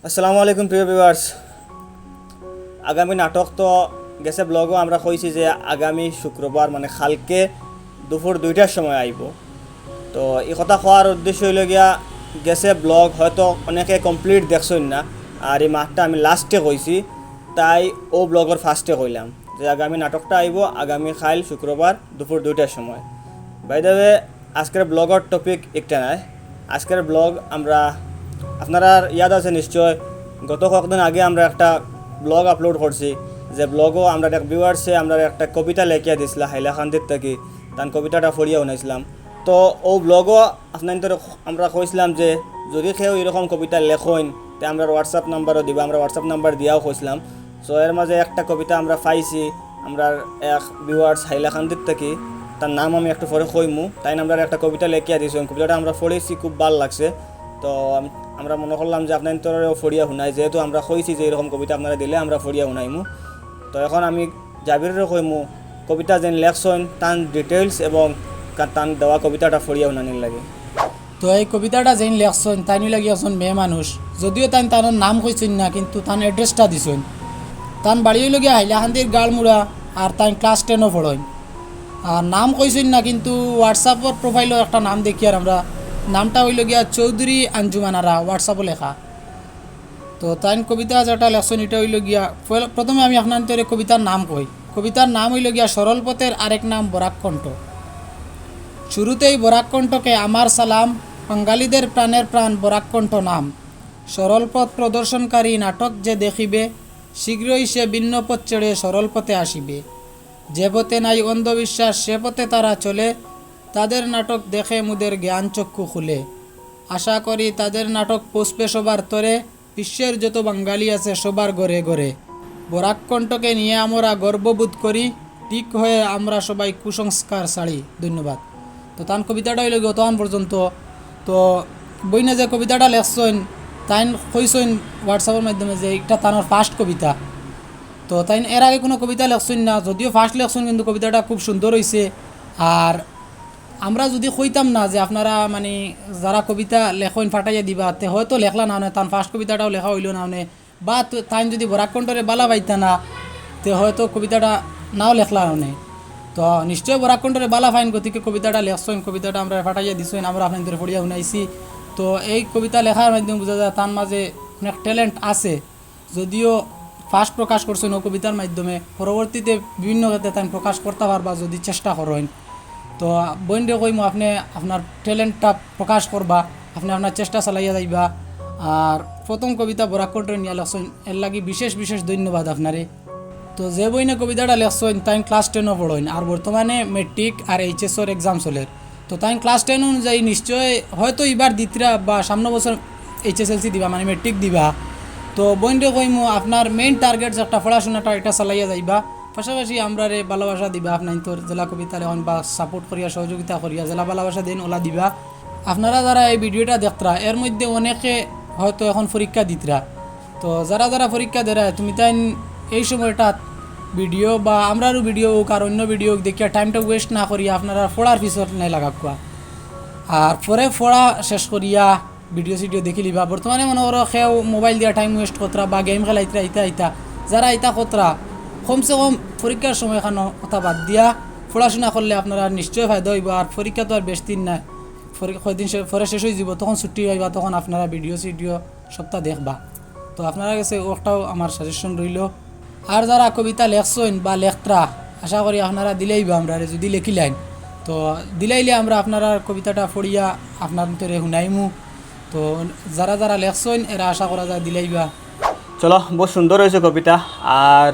আসসালামু আলাইকুম প্রিয় ভিউয়ার্স। আগামী নাটক তো গেছে ব্লগও আমরা কইছি যে আগামী শুক্রবার মানে কালকে দুপুর 2টার সময় আইব। তো এই কথা কোয়ার উদ্দেশ্য হইল গিয়া গেছে ব্লগ হয়তো অনেকে কমপ্লিট দেখছই না, আর এই মাঠটা আমি লাস্টে কইছি, তাই ও ব্লগের ফার্স্টে কইলাম যে আগামী নাটকটা আইব আগামী কাল শুক্রবার দুপুর 2টার সময়। বাই দ্য ওয়ে, আজকের ব্লগের টপিক একটা নাই। আজকের ব্লগ আমরা আপনারা ইয়াদ আছে নিশ্চয়, গত কয়েকদিন আগে আমরা একটা ব্লগ আপলোড করছি, যে ব্লগও আমরা এক ভিউয়ার্সে আমরা একটা কবিতা লেখিয়া দিছিলাম হাইলাকান্দির থেকে, তার কবিতাটা পড়িয়া শুনাইছিলাম। তো ও ব্লগও আপনার আমরা কইছিলাম যে যদি কেউ এরকম কবিতা লেখেন তে আমরা হোয়াটসঅ্যাপ নাম্বারও দিবা, আমরা হোয়াটসঅ্যাপ নাম্বার দিয়াও কইছিলাম। সো এর মাঝে একটা কবিতা আমরা পাইছি আমরা এক ভিউয়ার্স হাইলাকান্দির থেকে, তার নাম আমি একটু পরে কইমু, তাই আমরা একটা কবিতা লেখিয়া দিয়েছি। কবিতাটা আমরা পড়েছি, খুব ভালো লাগছে। তো আমরা মনে করলাম যে আপনার তোরাও ফড়িয়া শুনাই, যেহেতু আমরা কইছি যে এরকম কবিতা আপনারা দিলে আমরা ফড়িয়া শুনাইমু। তো এখন আমি জাবিরেরও কইমু কবিতা যেন লেখছেন তার ডিটেলস এবং তার দেওয়া কবিতাটা ফড়িয়া শুনানির লাগে। তো এই কবিতাটা যেন লেখছেন তাই লাগি একজন মেয়ে মানুষ, যদিও তার নাম কইছেন না, কিন্তু তার এড্রেসটা দিছেন। তার বাড়ি হইল গিয়া হাইলাকান্দির গালমুড়া, আর তাই ক্লাস 10ও পড়েন। আর নাম কইছেন না, কিন্তু হোয়াটসঅ্যাপের প্রোফাইলও একটা নাম দেখি, আর আমরা নামটা হইল গিয়া চৌধুরী আঞ্জুমানারা, হোয়াটসঅ্যাপও লেখা। তো তাই কবিতা যেটা লেখছেন এটা হইল গিয়া, প্রথমে আমি আপনার কবিতার নাম কই। কবিতার নাম হইল গিয়া সরল পথের আরেক নাম বরাককণ্ঠ। শুরুতেই বরাককণ্ঠকে আমার সালাম, বাঙালিদের প্রাণের প্রাণ বরাককণ্ঠ নাম। সরল পথ প্রদর্শনকারী নাটক যে দেখিবে, শীঘ্রই সে ভিন্ন পথ ছেড়ে সরল পথে আসিবে। যে পথে নাই অন্ধবিশ্বাস সে পথে তারা চলে, তাদের নাটক দেখে মুদের জ্ঞান চক্ষু খুলে। আশা করি তাদের নাটক পুষ্পে সবার তরে, বিশ্বের যত বাঙালি আছে সবার ঘরে ঘরে। বরাককণ্ঠকে নিয়ে আমরা গর্ববোধ করি, ঠিক হয়ে আমরা সবাই কুসংস্কার ছাড়ি। ধন্যবাদ। তো তান কবিতাটা হইল গতকাল পর্যন্ত। তো বইনে যে কবিতাটা লেখছেন তাই কইছেন হোয়াটসঅ্যাপের মাধ্যমে যে এটা তার ফার্স্ট কবিতা। তো তাই এর আগে কোনো কবিতা লেখছেন না, যদিও ফার্স্ট লেখছেন, কিন্তু কবিতাটা খুব সুন্দর হয়েছে। আর আমরা যদি কইতাম না যে আপনারা মানে যারা কবিতা লেখেন ফাটাইয়া দিবা, তে হয়তো লেখলা না তার ফার্স্ট কবিতাটাও লেখা হইল না, বা তাই যদি বরাককণ্ঠরে বালা পাইতা না, তে হয়তো কবিতাটা নাও লেখলা না। তো নিশ্চয় বরাককণ্ঠরে বালা ফাইন, গতিকে কবিতাটা লেখছেন, কবিতাটা আমরা ফাটাইয়া দিছেন, আমরা আপনাদের পড়িয়া শুনাইছি। তো এই কবিতা লেখার মাধ্যমে বোঝা যায় তার মাঝে অনেক ট্যালেন্ট আছে, যদিও ফার্স্ট প্রকাশ করছেন ও কবিতার মাধ্যমে, পরবর্তীতে বিভিন্ন ক্ষেত্রে তাই প্রকাশ করতে পারবা যদি চেষ্টা করেন। তো বইনরে কইমু আপনি আপনার ট্যালেন্টটা প্রকাশ করবা, আপনি আপনার চেষ্টা চালাইয়া যাইবা। আর প্রথম কবিতা বরাককণ্ঠ নিয়ে লেখছেন, এর লাগি বিশেষ বিশেষ ধন্যবাদ আপনারে। তো যে বইনে কবিতাটা লেখছেন তাই ক্লাস 10ও পড়েন, আর বর্তমানে মেট্রিক আর এইচএসর এক্সাম চলে। তো তাই ক্লাস 10 অনুযায়ী নিশ্চয় হয়তো এবার দ্বিতীয় বা সামনে বছর এইচএসএলসি দিবা, মানে মেট্রিক দিবা। তো বইনরে কইমু আপনার মেইন টার্গেট যেটা পড়াশোনাটা এটা চালাইয়া যাইবা, পাশাপাশি আমরা ভালোবাসা দিবা। আপনার তোর জেলা কবিতা লেখন বা সাপোর্ট করিয়া সহযোগিতা করিয়া জেলা ভালোবাসা দিন ওলা দিবা। আপনারা যারা এই ভিডিওটা দেখতরা, এর মধ্যে অনেকে হয়তো এখন পরীক্ষা দিতরা। তো যারা যারা পরীক্ষা দেরা, তুমি তাই এই সময়টা ভিডিও বা আমরারও ভিডিও হোক আর অন্য ভিডিও দেখিয়া টাইমটা ওয়েস্ট না করিয়া আপনারা পড়ার পিছর নাই লাগা কোয়া, আর পরে পড়া শেষ করিয়া ভিডিও সিডিও দেখি লিবা। বর্তমানে মনে করো সেও মোবাইল দিয়া টাইম ওয়েস্ট কতরা বা গেম খেলা ইতরা ইতা ইতা, যারা ইতা কতরা কমসে কম পরীক্ষার সময় এখানো কথা বাদ দিয়া পড়াশোনা করলে আপনারা নিশ্চয় ফায়দা হইব। আর পরীক্ষা তো আর বেশ দিন নাই, কয়েকদিন পরে শেষ হয়ে যাব, তখন ছুটি হইবা, তখন আপনারা ভিডিও সিডিও সপ্তাহ দেখবা। তো আপনারা কাছে ওটাও আমার সাজেশন রইল। আর যারা কবিতা লেখছেন বা লেখতরা, আশা করি আপনারা দিলেইবা আমরা যদি লেখিলেন, তো দিলাইলে আমরা আপনারা কবিতাটা পড়িয়া আপনার ভিতরে শুনাইমু। তো যারা যারা লেখছেন এরা আশা করা যায় দিলাইবা। চলো, বহুত সুন্দর হয়েছে কবিতা। আর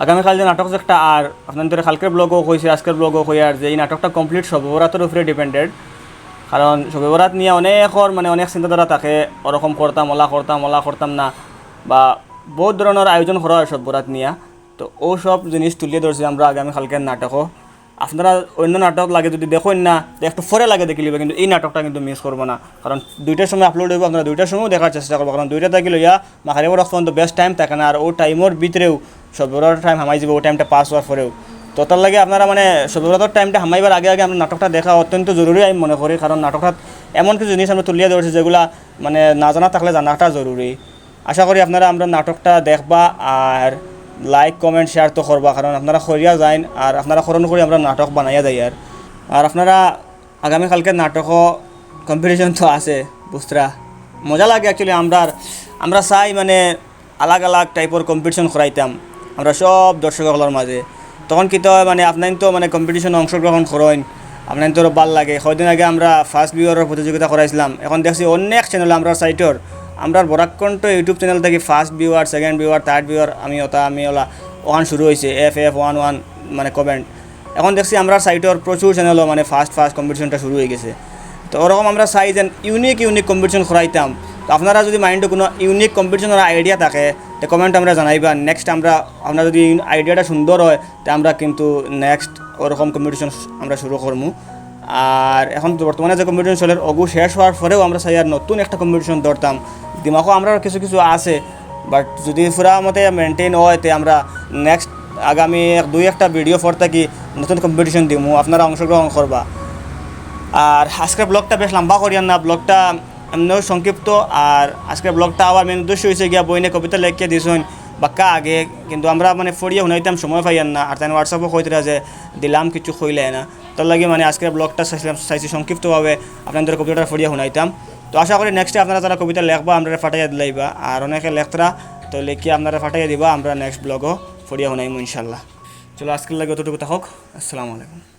আগামীকাল যে নাটক একটা, আর আপনাদের কালকের ব্লগও কইছে আজকের ব্লগও কই, আর যে এই নাটকটা কমপ্লিট শবে বরাতের উপরে ডিপেন্ডেড। কারণ শবে বরাত নিয়ে অনেক চিন্তাধারা থাকে, ওরকম করতাম ওলা করতাম না, বা বহুত ধরনের আয়োজন করা হয় শবে বরাত নিয়ে। তো ও সব জিনিস তুলিয়ে ধরছি আমরা আগামীকালকের নাটকও। আপনারা অন্য নাটক লাগে যদি দেখেন না, একটু পরে লাগে দেখে লিবে, কিন্তু এই নাটকটা কিন্তু মিস করবো না। কারণ 2টার সময় আপলোড হইব, আপনারা 2টার সময়ও দেখার চেষ্টা করবো। কারণ 2টা থাকি লইয়া মাখারি বড় পর্যন্ত বেস্ট টাইম থাকে না, আর ও টাইমের ভিতরেও সব বড় টাইম হামাই যাব, ও টাইমটা পাস হওয়ার পরেও। তো তার লাগে আপনারা মানে সবরাতের টাইমটা হামাইবার আগে আগে আমরা নাটকটা দেখা অত্যন্ত জরুরি আমি মনে করি। কারণ নাটকটা এমন কিছু জিনিস আমরা তুলিয়ে ধরছি যেগুলা মানে না জানা থাকলে জানাটা জরুরি। আশা করি আপনারা আমরা নাটকটা দেখবা আর লাইক কমেন্ট শেয়ার তো করবা, কারণ আপনারা করিয়া যাইন আর আপনারা করণ করে আমরা নাটক বানাইয়া যাই। আর আপনারা আগামীকালকে নাটকও কম্পিটিশন তো আছে বুঝরা, মজা লাগে অ্যাকচুয়ালি। আমরা চাই মানে আলাগ আলাগ টাইপের কম্পিটিশন করাইতাম আমরা সব দর্শকগুলোর মাঝে। তখন কি তো মানে আপনার তো মানে কম্পিটিশনে অংশগ্রহণ করেন, আপনার তো ভাল লাগে। কয়দিন আগে আমরা ফার্স্ট ভিউয়ারের প্রতিযোগিতা করাইছিলাম, এখন দেখছি অনেক চ্যানেল আমরা সাইটর আমরা বরাকণ্ঠ ইউটিউব চ্যানেল থেকে first viewer, second viewer, third viewer আমি ওলা ওখান শুরু হয়েছে FF11 মানে কমেন্ট। এখন দেখছি আমরা সাইটর প্রচুর চ্যানেলও মানে ফার্স্ট কম্পিটিশনটা শুরু হয়ে গেছে। তো ওরকম আমরা চাই যে ইউনিক কম্পিটিশন করাইতাম। তো আপনারা যদি মাইন্ডে কোনো ইউনিক কম্পিটিশনের আইডিয়া থাকে তো কমেন্ট আমরা জানাইবা। নেক্সট আপনার যদি আইডিয়াটা সুন্দর হয় তো আমরা কিন্তু নেক্সট ওরকম কম্পিটিশন আমরা শুরু করবো। আর এখন বর্তমানে যে কম্পিটিশন চলে অগু শেষ হওয়ার পরেও আমরা চাই আর নতুন একটা কম্পিটিশন ধরতাম। দিমাগও আমরা কিছু আছে, বাট যদি পুরা মতে মেনটেন হয় তো আমরা নেক্সট আগামী 2-1টা ভিডিও পর থাকি নতুন কম্পিটিশন দিমু, আপনারা অংশগ্রহণ করবা। আর আজকের ব্লগটা বেশ লম্বা করিয়ান না, ব্লগটা এমনিও সংক্ষিপ্ত। আর আজকের ব্লগটা আবার মেন উদ্দেশ্য হয়েছে গিয়া বইনে কবিতা লেখিয়ে দিয়েছেন বাক্কা আগে, কিন্তু আমরা মানে ফড়িয়ে শুনাইতাম সময় পাইয়ান না। আর তাই হোয়াটসঅ্যাপও কইতরা যে দিলাম কিছু কইলে না, তার লাগে মানে আজকের ব্লগটা চাইছি সংক্ষিপ্তভাবে আপনাদের কবিতাটা ফড়িয়ে শুনাইতাম। তো আশা করি নেক্সটে আপনারা যারা কবিতা লেখবা আমরা ফাটাইয়া দিলাইবা, আর অনেকে লেখতরা তো লেখিয়ে আপনারা ফাটাইয়া দিবা, আমরা নেক্সট ব্লগও ফড়িয়ে শুনাইমু ইনশাল্লাহ। চলো আজকের লাগে অতটুকু থাকুক। আসসালামু আলাইকুম।